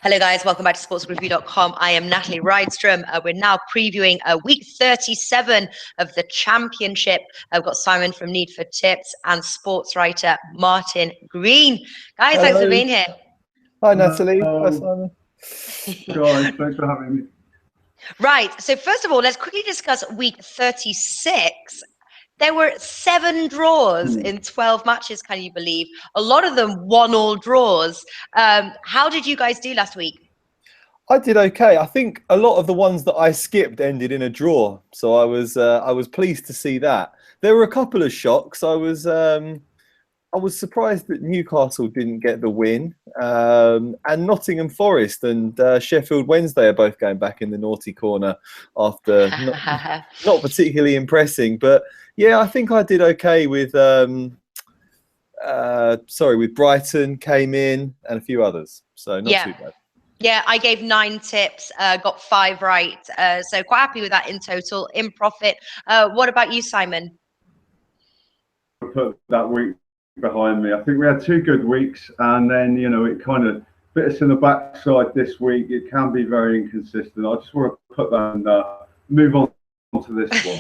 Hello guys, welcome back to sportsbookreview.com. I am Natalie Rydstrom. We're now previewing week 37 of the Championship. I've got Simon from Need for Tips and sportswriter Martin Green. Guys, Hello. Thanks for being here. Hi Natalie. Hi Simon. Guys, thanks for having me. Right, so first of all, let's quickly discuss week 36. There were 7 draws in 12 matches, can you believe? A lot of them 1-1 draws. How did you guys do last week? I did okay. I think a lot of the ones that I skipped ended in a draw, so I was pleased to see that. There were a couple of shocks. I was surprised that Newcastle didn't get the win, and Nottingham Forest and Sheffield Wednesday are both going back in the naughty corner after not particularly impressing. But yeah, I think I did okay with with Brighton came in and a few others, so not too bad. Yeah, I gave 9 tips, got 5 right, so quite happy with that in total, in profit. What about you, Simon? Put that week behind me. I think we had 2 good weeks, and then it kind of bit us in the backside this week. It can be very inconsistent. I just want to put that and move on to this one.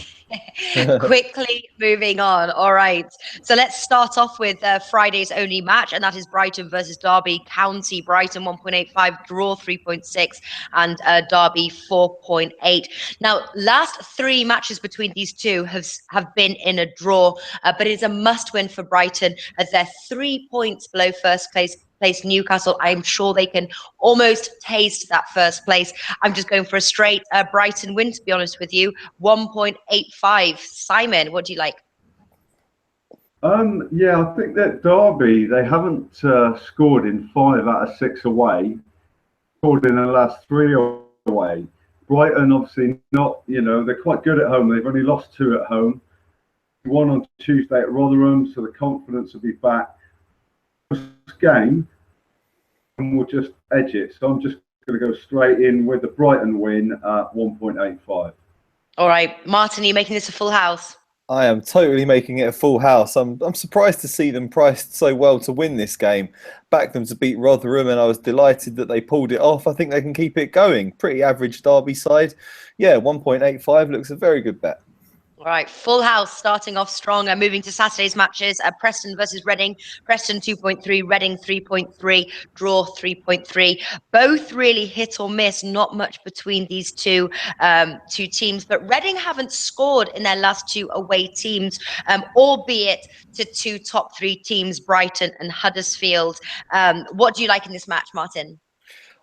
Quickly moving on. All right, so let's start off with Friday's only match, and that is Brighton versus Derby County. Brighton 1.85, draw 3.6, and Derby 4.8. Now, last 3 matches between these two have been in a draw, but it is a must-win for Brighton as they're 3 points below first place Newcastle. I'm sure they can almost taste that first place. I'm just going for a straight Brighton win, to be honest with you. 1.85. Simon, what do you like? Yeah, I think that Derby, they haven't scored in 5 out of 6 away. Scored in the last 3 away. Brighton, obviously not. They're quite good at home. They've only lost 2 at home. One on Tuesday at Rotherham, so the confidence will be back. Game, and we'll just edge it. So I'm just going to go straight in with the Brighton win at 1.85. All right, Martin, are you making this a full house? I am totally making it a full house. I'm surprised to see them priced so well to win this game. Backed them to beat Rotherham, and I was delighted that they pulled it off. I think they can keep it going. Pretty average Derby side. Yeah, 1.85 looks a very good bet. All right, full house starting off strong. Moving to Saturday's matches, Preston versus Reading. Preston 2.3, Reading 3.3, draw 3.3. Both really hit or miss, not much between these two teams. But Reading haven't scored in their last 2 away teams, albeit to 2 top 3 teams, Brighton and Huddersfield. What do you like in this match, Martin?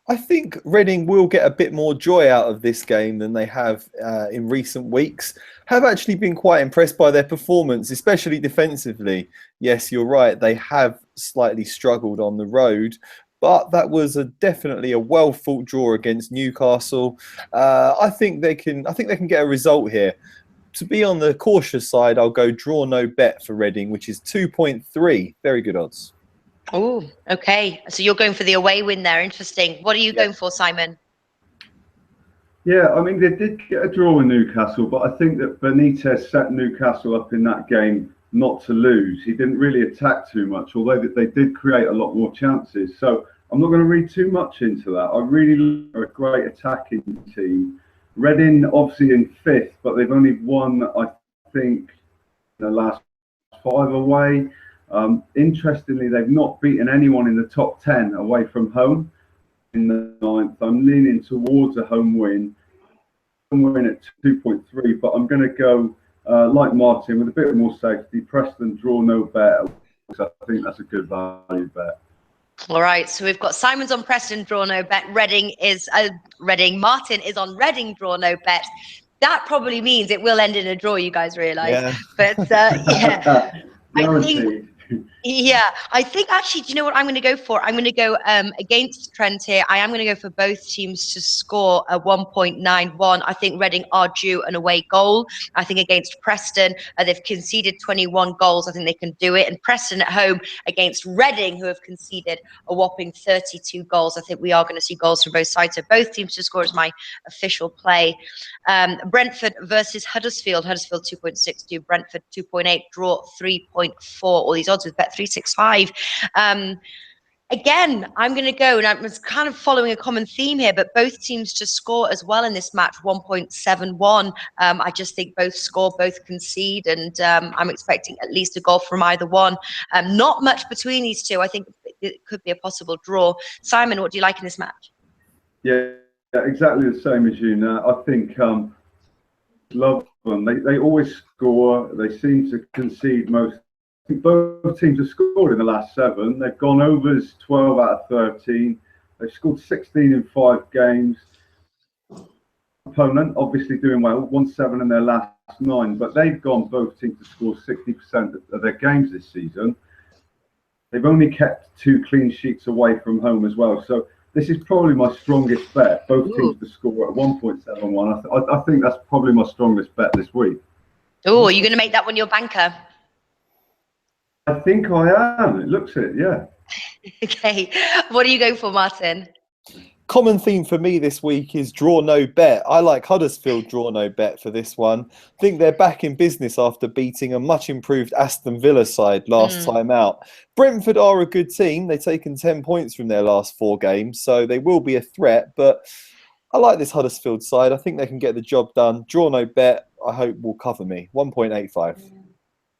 I think Reading will get a bit more joy out of this game than they have in recent weeks. Have actually been quite impressed by their performance, especially defensively. Yes, you're right, they have slightly struggled on the road, but that was definitely a well-fought draw against Newcastle. I think they can get a result here. To be on the cautious side, I'll go draw no bet for Reading, which is 2.3. Very good odds. Oh, okay. So you're going for the away win there. Interesting. What are you going for, Simon? Yeah, I mean, they did get a draw with Newcastle, but I think that Benitez set Newcastle up in that game not to lose. He didn't really attack too much, although they did create a lot more chances. So I'm not going to read too much into that. I really are a great attacking team. Reading, obviously, in 5th, but they've only won, I think, the last 5 away. Interestingly, they've not beaten anyone in the top 10 away from home in the 9th. I'm leaning towards a home win at 2.3, but I'm going to go like Martin with a bit more safety. Preston draw no bet. I think that's a good value bet. All right, so we've got Simon's on Preston draw no bet. Reading is Martin is on Reading draw no bet. That probably means it will end in a draw, you guys realise. Yeah. But yeah, Guaranteed. I think actually, do you know what I'm going to go for? I'm going to go against trend here. I am going to go for both teams to score a 1.91. I think Reading are due an away goal. I think against Preston, they've conceded 21 goals. I think they can do it. And Preston at home against Reading, who have conceded a whopping 32 goals. I think we are going to see goals from both sides. So both teams to score is my official play. Brentford versus Huddersfield. Huddersfield 2.62, Brentford 2.8, draw 3.4. All these odds with Bet365. Again, I'm going to go, and I'm kind of following a common theme here, but both teams to score as well in this match, 1.71. I just think both score, both concede, and I'm expecting at least a goal from either one. Not much between these two. I think it could be a possible draw. Simon, what do you like in this match? Yeah, exactly the same as you, Nat. I think love them. They always score. They seem to concede most. I think both teams have scored in the last 7. They've gone overs 12 out of 13. They've scored 16 in 5 games. Opponent obviously doing well, 1-7 in their last 9, but they've gone both teams to score 60% of their games this season. They've only kept 2 clean sheets away from home as well. So this is probably my strongest bet. Both teams to score at 1.71. I think that's probably my strongest bet this week. Oh, are you going to make that one your banker? I think I am. It looks it, yeah. Okay. What are you going for, Martin? Common theme for me this week is draw no bet. I like Huddersfield draw no bet for this one. I think they're back in business after beating a much improved Aston Villa side last time out. Brentford are a good team. They've taken 10 points from their last 4 games, so they will be a threat. But I like this Huddersfield side. I think they can get the job done. Draw no bet, I hope will cover me. 1.85.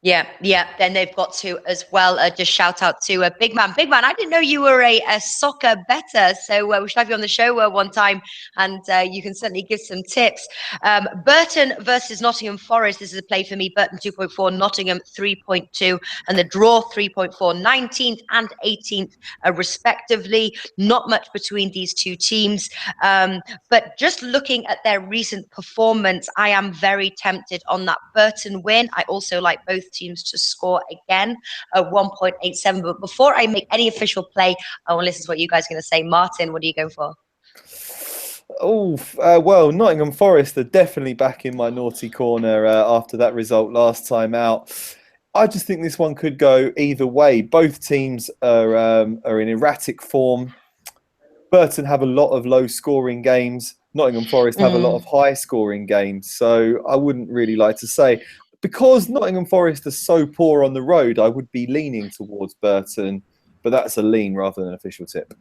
Yeah. Then they've got to as well. Just shout out to Big Man. Big Man, I didn't know you were a soccer bettor, so we should have you on the show one time, and you can certainly give some tips. Burton versus Nottingham Forest. This is a play for me. Burton 2.4, Nottingham 3.2, and the draw 3.4, 19th and 18th respectively. Not much between these two teams, but just looking at their recent performance, I am very tempted on that Burton win. I also like both teams to score again at 1.87. But before I make any official play, I want to listen to what you guys are going to say. Martin, what are you going for? Well, Nottingham Forest are definitely back in my naughty corner after that result last time out. I just think this one could go either way. Both teams are in erratic form. Burton have a lot of low-scoring games. Nottingham Forest have a lot of high-scoring games. So I wouldn't really like to say. Because Nottingham Forest are so poor on the road, I would be leaning towards Burton, but that's a lean rather than an official tip.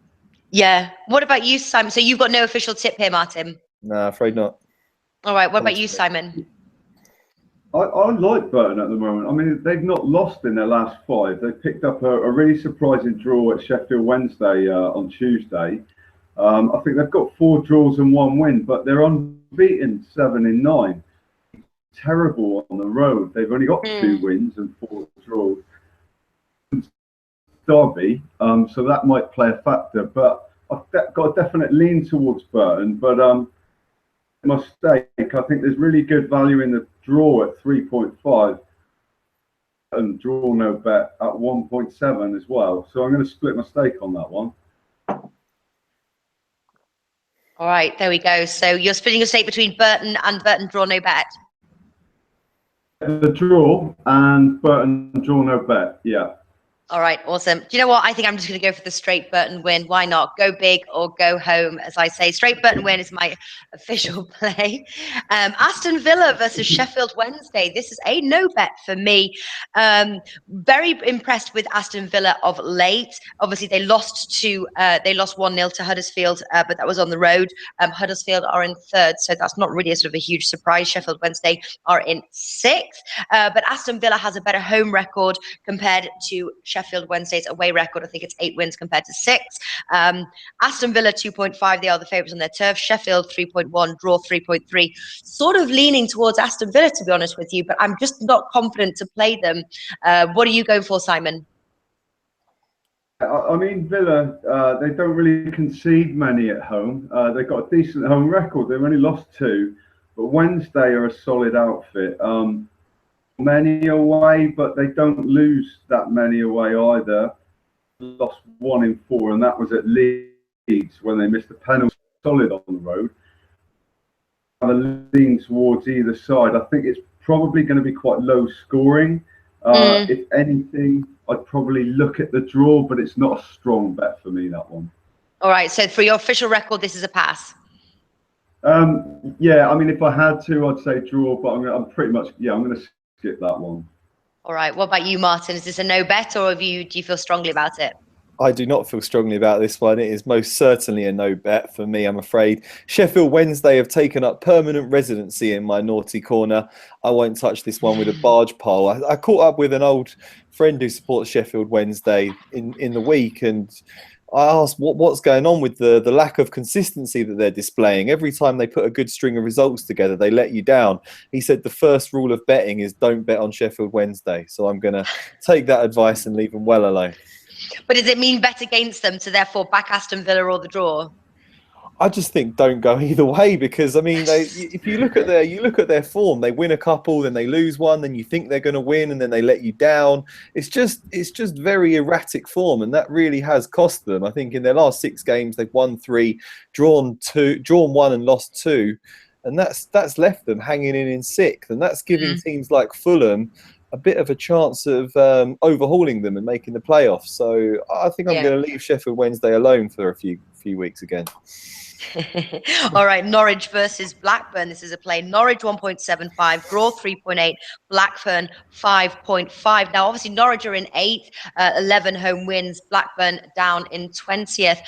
Yeah. What about you, Simon? So you've got no official tip here, Martin? No, afraid not. All right. What about you, Simon? I like Burton at the moment. I mean, they've not lost in their last 5. They picked up a really surprising draw at Sheffield Wednesday on Tuesday. I think they've got 4 draws and 1 win, but they're unbeaten 7 in 9. Terrible on the road. They've only got 2 wins and 4 draws. Derby, so that might play a factor. But I've got a definite lean towards Burton. But mistake. I think there's really good value in the draw at 3.5 and draw no bet at 1.7 as well. So I'm going to split my stake on that one. All right, there we go. So you're splitting your stake between Burton and Burton draw no bet. The draw and Burton draw no bet, yeah. All right, awesome. Do you know what? I think I'm just going to go for the straight Burton win. Why not? Go big or go home, as I say. Straight Burton win is my official play. Aston Villa versus Sheffield Wednesday. This is a no bet for me. Very impressed with Aston Villa of late. Obviously, they lost 1-0 to Huddersfield, but that was on the road. Huddersfield are in 3rd, so that's not really a sort of a huge surprise. Sheffield Wednesday are in 6th, but Aston Villa has a better home record compared to Sheffield Wednesday's away record. I think it's 8 wins compared to 6. Aston Villa 2.5. They are the favourites on their turf. Sheffield 3.1. Draw 3.3. Sort of leaning towards Aston Villa, to be honest with you, but I'm just not confident to play them. What are you going for, Simon? I mean, Villa, they don't really concede many at home. They've got a decent home record. They've only lost 2, but Wednesday are a solid outfit. Many away, but they don't lose that many away either. Lost 1 in 4, and that was at Leeds when they missed a penalty. Solid on the road. Have a lean towards either side. I think it's probably going to be quite low scoring. If anything, I'd probably look at the draw, but it's not a strong bet for me, that one. All right, so for your official record, this is a pass. Yeah, I mean, if I had to, I'd say draw, but I'm pretty much, yeah, I'm going to skip that one. All right. What about you, Martin? Is this a no bet, or do you feel strongly about it? I do not feel strongly about this one. It is most certainly a no bet for me, I'm afraid. Sheffield Wednesday have taken up permanent residency in my naughty corner. I won't touch this one with a barge pole. I caught up with an old friend who supports Sheffield Wednesday in the week, and I asked what's going on with the lack of consistency that they're displaying. Every time they put a good string of results together, they let you down. He said the first rule of betting is don't bet on Sheffield Wednesday. So I'm going to take that advice and leave them well alone. But does it mean bet against them, so therefore back Aston Villa or the draw? I just think don't go either way, because I mean, if you look at their form, they win a couple, then they lose one, then you think they're going to win, and then they let you down. It's just very erratic form, and that really has cost them. I think in their last 6 games, they've won 3, drawn 1, and lost 2, and that's left them hanging in 6th, and that's giving teams like Fulham a bit of a chance of overhauling them and making the playoffs. So I think I'm going to leave Sheffield Wednesday alone for a few weeks again. All right, Norwich versus Blackburn. This is a play. Norwich 1.75, draw 3.8, Blackburn 5.5. Now, obviously, Norwich are in 8th, 11 home wins. Blackburn down in 20th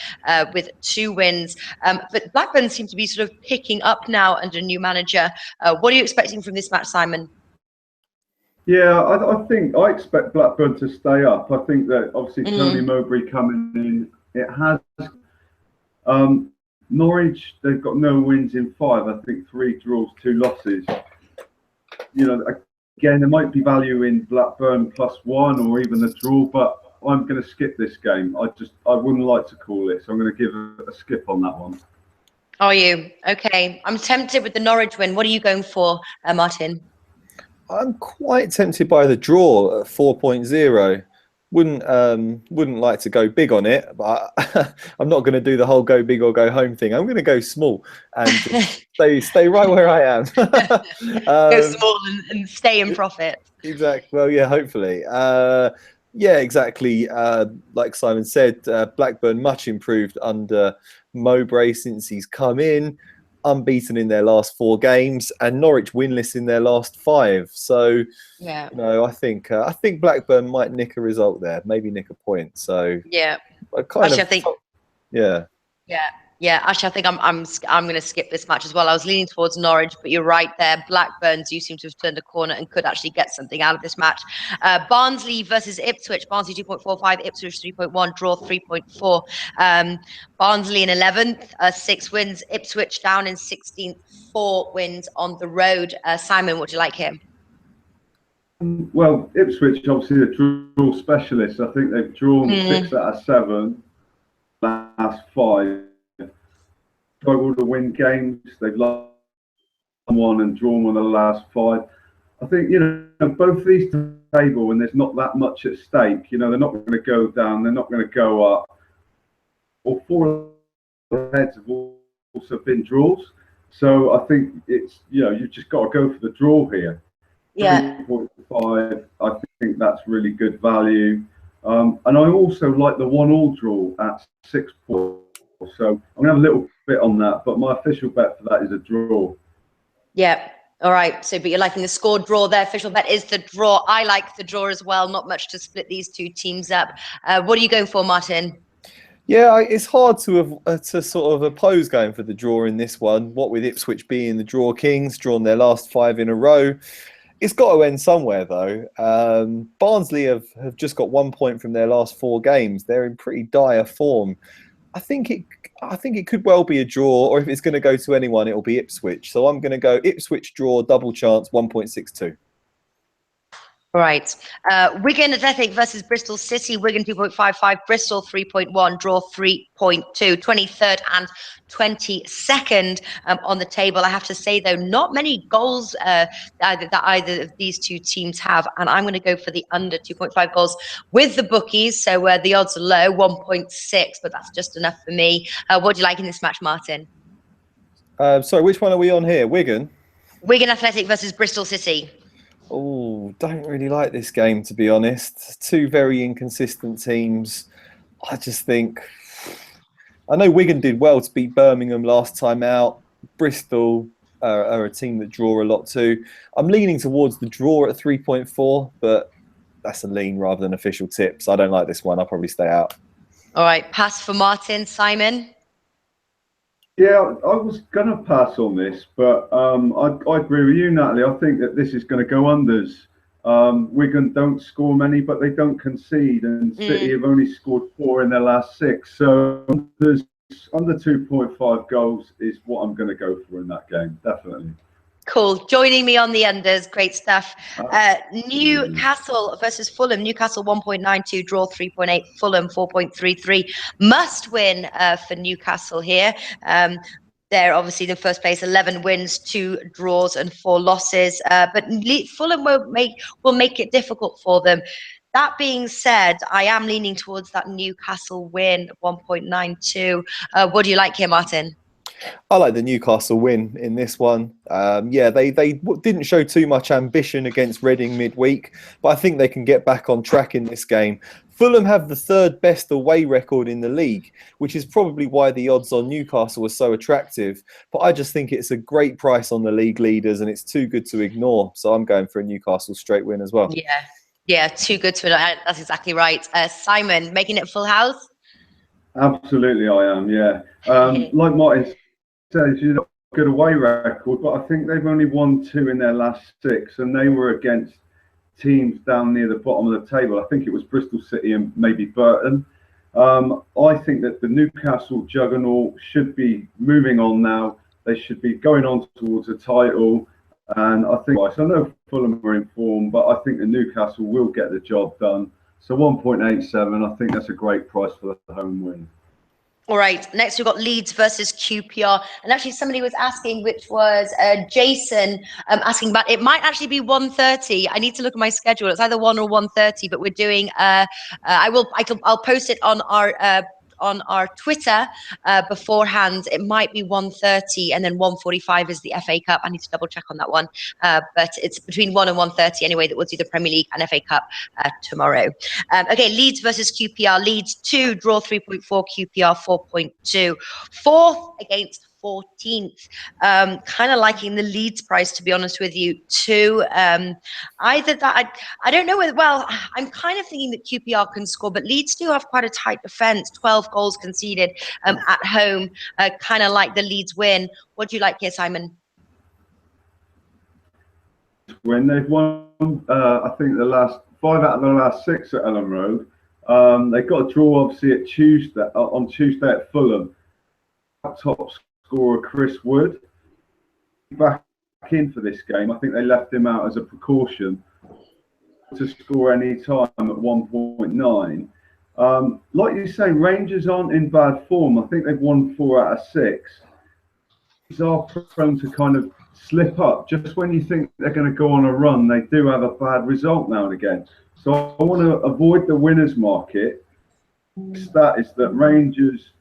with 2 wins. But Blackburn seem to be sort of picking up now under a new manager. What are you expecting from this match, Simon? Yeah, I expect Blackburn to stay up. I think that obviously Tony Mowbray coming in, it has. Norwich, they've got no wins in 5. I think 3 draws, 2 losses. You know, again, there might be value in Blackburn +1 or even a draw, but I'm going to skip this game. I wouldn't like to call it, so I'm going to give a skip on that one. Are you? Okay. I'm tempted with the Norwich win. What are you going for, Martin? I'm quite tempted by the draw at 4.0. Wouldn't like to go big on it, but I'm not going to do the whole go big or go home thing. I'm going to go small and stay right where I am. Go small and stay in profit. Exactly. Well, yeah, hopefully. Yeah, exactly. Like Simon said, Blackburn much improved under Mowbray since he's come in. Unbeaten in their last 4 games, and Norwich winless in their last 5. So, yeah, I think Blackburn might nick a result there, maybe nick a point. So, yeah, I think, yeah. Actually, I think I'm going to skip this match as well. I was leaning towards Norwich, but you're right there. Blackburn do seem to have turned a corner and could actually get something out of this match. Barnsley versus Ipswich. Barnsley 2.45, Ipswich 3.1, draw 3.4. Barnsley in 11th, 6 wins. Ipswich down in 16th, 4 wins on the road. Simon, what do you like here? Well, Ipswich obviously a draw specialist. I think they've drawn 6 out of 7 last 5. Struggled to win games. They've lost 1 and drawn 1 of the last 5. I think, both these table, when there's not that much at stake, they're not going to go down, they're not going to go up. All 4 of the heads have also been draws. So I think it's, you've just got to go for the draw here. Yeah. 3.5, I think that's really good value. And I also like the 1-1 draw at 6 points. So I'm going to have a little bit on that, but my official bet for that is a draw. Yeah. All right. So, but you're liking the score draw there. Official bet is the draw. I like the draw as well. Not much to split these 2 teams up. What are you going for, Martin? Yeah, it's hard to sort of oppose going for the draw in this one. What with Ipswich being the draw kings, drawn their last 5 in a row. It's got to end somewhere, though. Barnsley have just got 1 point from their last 4 games. They're in pretty dire form. I think it could well be a draw, or if it's going to go to anyone, it'll be Ipswich. So I'm going to go Ipswich draw, double chance, 1.62. Right. Wigan Athletic versus Bristol City. Wigan 2.55, Bristol 3.1, draw 3.2. 23rd and 22nd on the table. I have to say, though, not many goals that either of these 2 teams have. And I'm going to go for the under 2.5 goals with the bookies. So the odds are low, 1.6, but that's just enough for me. What do you like in this match, Martin? Sorry, which one are we on here? Wigan Athletic versus Bristol City. Oh, don't really like this game, to be honest. 2 very inconsistent teams. I just think, I know Wigan did well to beat Birmingham last time out. Bristol are a team that draw a lot too. I'm leaning towards the draw at 3.4, but that's a lean rather than official tips. I don't like this one. I'll probably stay out. All right, pass for Martin. Simon? Yeah, I was going to pass on this, but I agree with you, Natalie. I think that this is going to go unders. Wigan don't score many, but they don't concede, and City have only scored 4 in their last 6. So under 2.5 goals is what I'm going to go for in that game, definitely. Cool. Joining me on the unders. Great stuff. Newcastle versus Fulham. Newcastle 1.92, draw 3.8. Fulham 4.33. Must win for Newcastle here. They're obviously in first place, 11 wins, 2 draws and 4 losses. But Fulham will make it difficult for them. That being said, I am leaning towards that Newcastle win, 1.92. What do you like here, Martin? I like the Newcastle win in this one. They didn't show too much ambition against Reading midweek, but I think they can get back on track in this game. Fulham have the 3rd best away record in the league, which is probably why the odds on Newcastle are so attractive. But I just think it's a great price on the league leaders and it's too good to ignore. So I'm going for a Newcastle straight win as well. Yeah, too good to. That's exactly right. Simon, making it full house? Absolutely, I am, yeah. Like Martin says, you know, good away record, but I think they've only won 2 in their last 6, and they were against teams down near the bottom of the table. I think it was Bristol City and maybe Burton. I think that the Newcastle juggernaut should be moving on now. They should be going on towards a title, and I know Fulham are in form, but I think the Newcastle will get the job done. So 1.87, I think that's a great price for the home win. All right, next we've got Leeds versus QPR. And actually somebody was asking, which was Jason, asking about, it might actually be 1:30. I need to look at my schedule. It's either 1 or 1:30, but we're doing, I'll post it on our Twitter beforehand. It might be 1:30 and then 1:45 is the FA Cup. I need to double check on that one. But it's between 1 and 1:30 anyway that we'll do the Premier League and FA Cup tomorrow. Okay, Leeds versus QPR. Leeds 2, draw 3.4, QPR 4.2. 4th against 14th. Kind of liking the Leeds price, to be honest with you, too. Either that, I don't know whether, well, I'm kind of thinking that QPR can score, but Leeds do have quite a tight defence, 12 goals conceded at home. Kind of like the Leeds win. What do you like here, Simon? When they've won, I think the last 5 out of the last 6 at Ellen Road. They got a draw obviously on Tuesday at Fulham. Top scorer Chris Wood back in for this game. I think they left him out as a precaution to score any time at 1.9. Like you say, Rangers aren't in bad form. I think they've won 4 out of 6. These are prone to kind of slip up. Just when you think they're going to go on a run, they do have a bad result now and again. So I want to avoid the winners market. Stat is that Rangers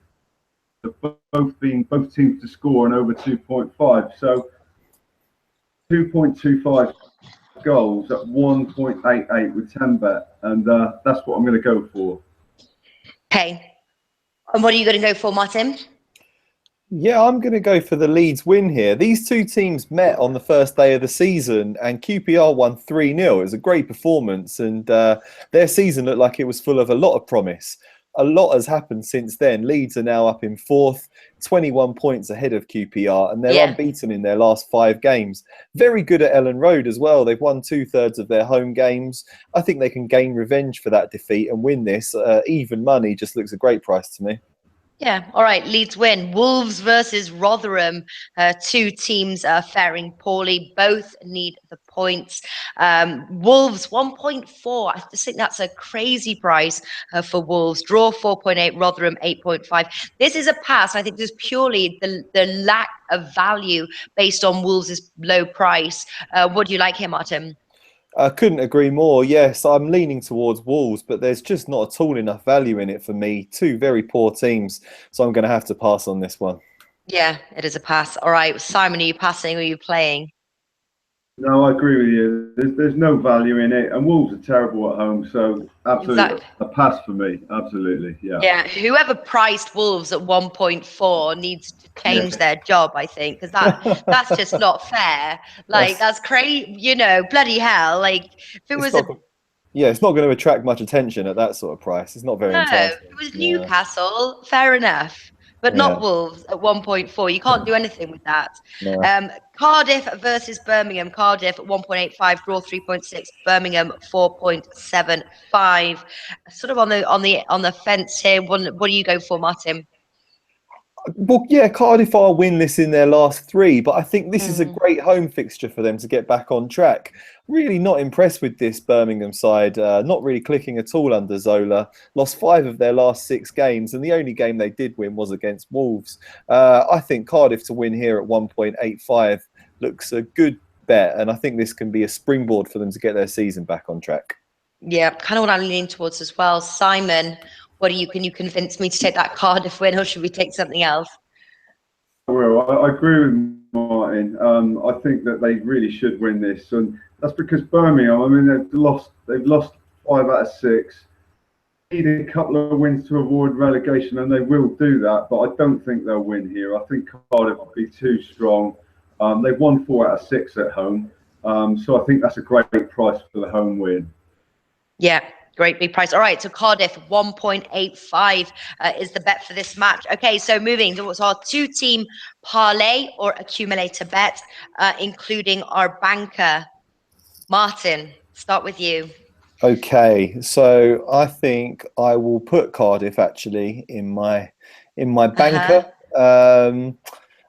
have both teams to score and over 2.5. So 2.25 goals at 1.88 with 10 bet, and that's what I'm going to go for. Okay. And what are you going to go for, Martin? Yeah, I'm going to go for the Leeds win here. These 2 teams met on the first day of the season and QPR won 3-0. It was a great performance and their season looked like it was full of a lot of promise. A lot has happened since then. Leeds are now up in 4th, 21 points ahead of QPR, and they're unbeaten in their last 5 games. Very good at Ellen Road as well. They've won 2/3 of their home games. I think they can gain revenge for that defeat and win this. Even money just looks a great price to me. Yeah, all right, Leeds win. Wolves versus Rotherham. 2 teams faring poorly. Both need the points. Wolves 1.4. I just think that's a crazy price for Wolves. Draw 4.8, Rotherham 8.5. This is a pass. I think this is purely the lack of value based on Wolves' low price. What do you like here, Martin? I couldn't agree more. Yes, I'm leaning towards Wolves, but there's just not at all enough value in it for me. 2 very poor teams, so I'm going to have to pass on this one. Yeah, it is a pass. All right, Simon, are you passing or are you playing? No, I agree with you. There's no value in it, and Wolves are terrible at home, so absolutely a pass for me. Absolutely, yeah. Yeah, whoever priced Wolves at 1.4 needs to change their job, I think, because that's just not fair. Like that's crazy, bloody hell. Like if it was Yeah, it's not going to attract much attention at that sort of price. It's not very No, enticing. it was Yeah. Newcastle, fair enough, but Yeah. not Wolves at 1.4. You can't do anything with that. No. Cardiff versus Birmingham. Cardiff 1.85, draw 3.6. Birmingham 4.75. Sort of on the fence here. What do you go for, Martin? Well, yeah, Cardiff are winless in their last three, but I think this is a great home fixture for them to get back on track. Really not impressed with this Birmingham side, not really clicking at all under Zola. Lost 5 of their last 6 games, and the only game they did win was against Wolves. I think Cardiff to win here at 1.85 looks a good bet, and I think this can be a springboard for them to get their season back on track. Yeah, kind of what I'm leaning towards as well. Simon, can you convince me to take that Cardiff win, or should we take something else? Well, I agree with Martin. I think that they really should win this, and that's because Birmingham. I mean, they've lost 5 out of 6. Need a couple of wins to avoid relegation, and they will do that. But I don't think they'll win here. I think Cardiff will be too strong. They've won 4 out of 6 at home, so I think that's a great price for the home win. Yeah, great big price. All right, so Cardiff 1.85 is the bet for this match. Okay, so moving towards our 2-team parlay or accumulator bet, including our banker. Martin, start with you. Okay, so I think I will put Cardiff actually in my banker, and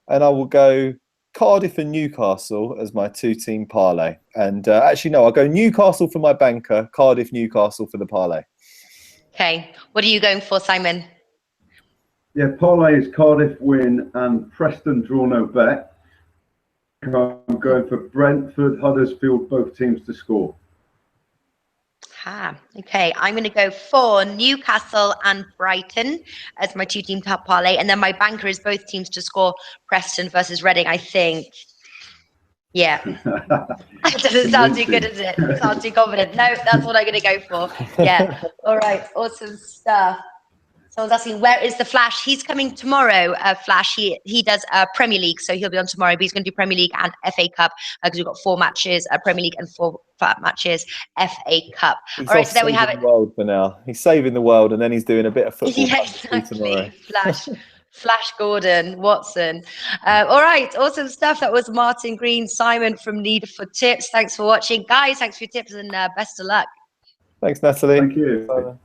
I will go Cardiff and Newcastle as my 2-team parlay. And actually, no, I'll go Newcastle for my banker, Cardiff, Newcastle for the parlay. Okay, what are you going for, Simon? Yeah, parlay is Cardiff win and Preston draw no bet. I'm going for Brentford, Huddersfield, both teams to score. Okay, I'm going to go for Newcastle and Brighton as my 2-team top parlay, and then my banker is both teams to score, Preston versus Reading, I think. Yeah. It doesn't sound too good, does it? Sound too confident. No, that's what I'm going to go for. Yeah. All right. Awesome stuff. Someone's asking, where is the Flash? He's coming tomorrow, Flash. He does Premier League, so he'll be on tomorrow. But he's going to do Premier League and FA Cup because we've got 4 matches, Premier League, and 4 matches, FA Cup. He's all right, so there we have it. The world for now. He's saving the world, and then he's doing a bit of football. Yeah, exactly. Flash Gordon, Watson. All right, awesome stuff. That was Martin Green, Simon from Need for Tips. Thanks for watching. Guys, thanks for your tips and best of luck. Thanks, Natalie. Thank you.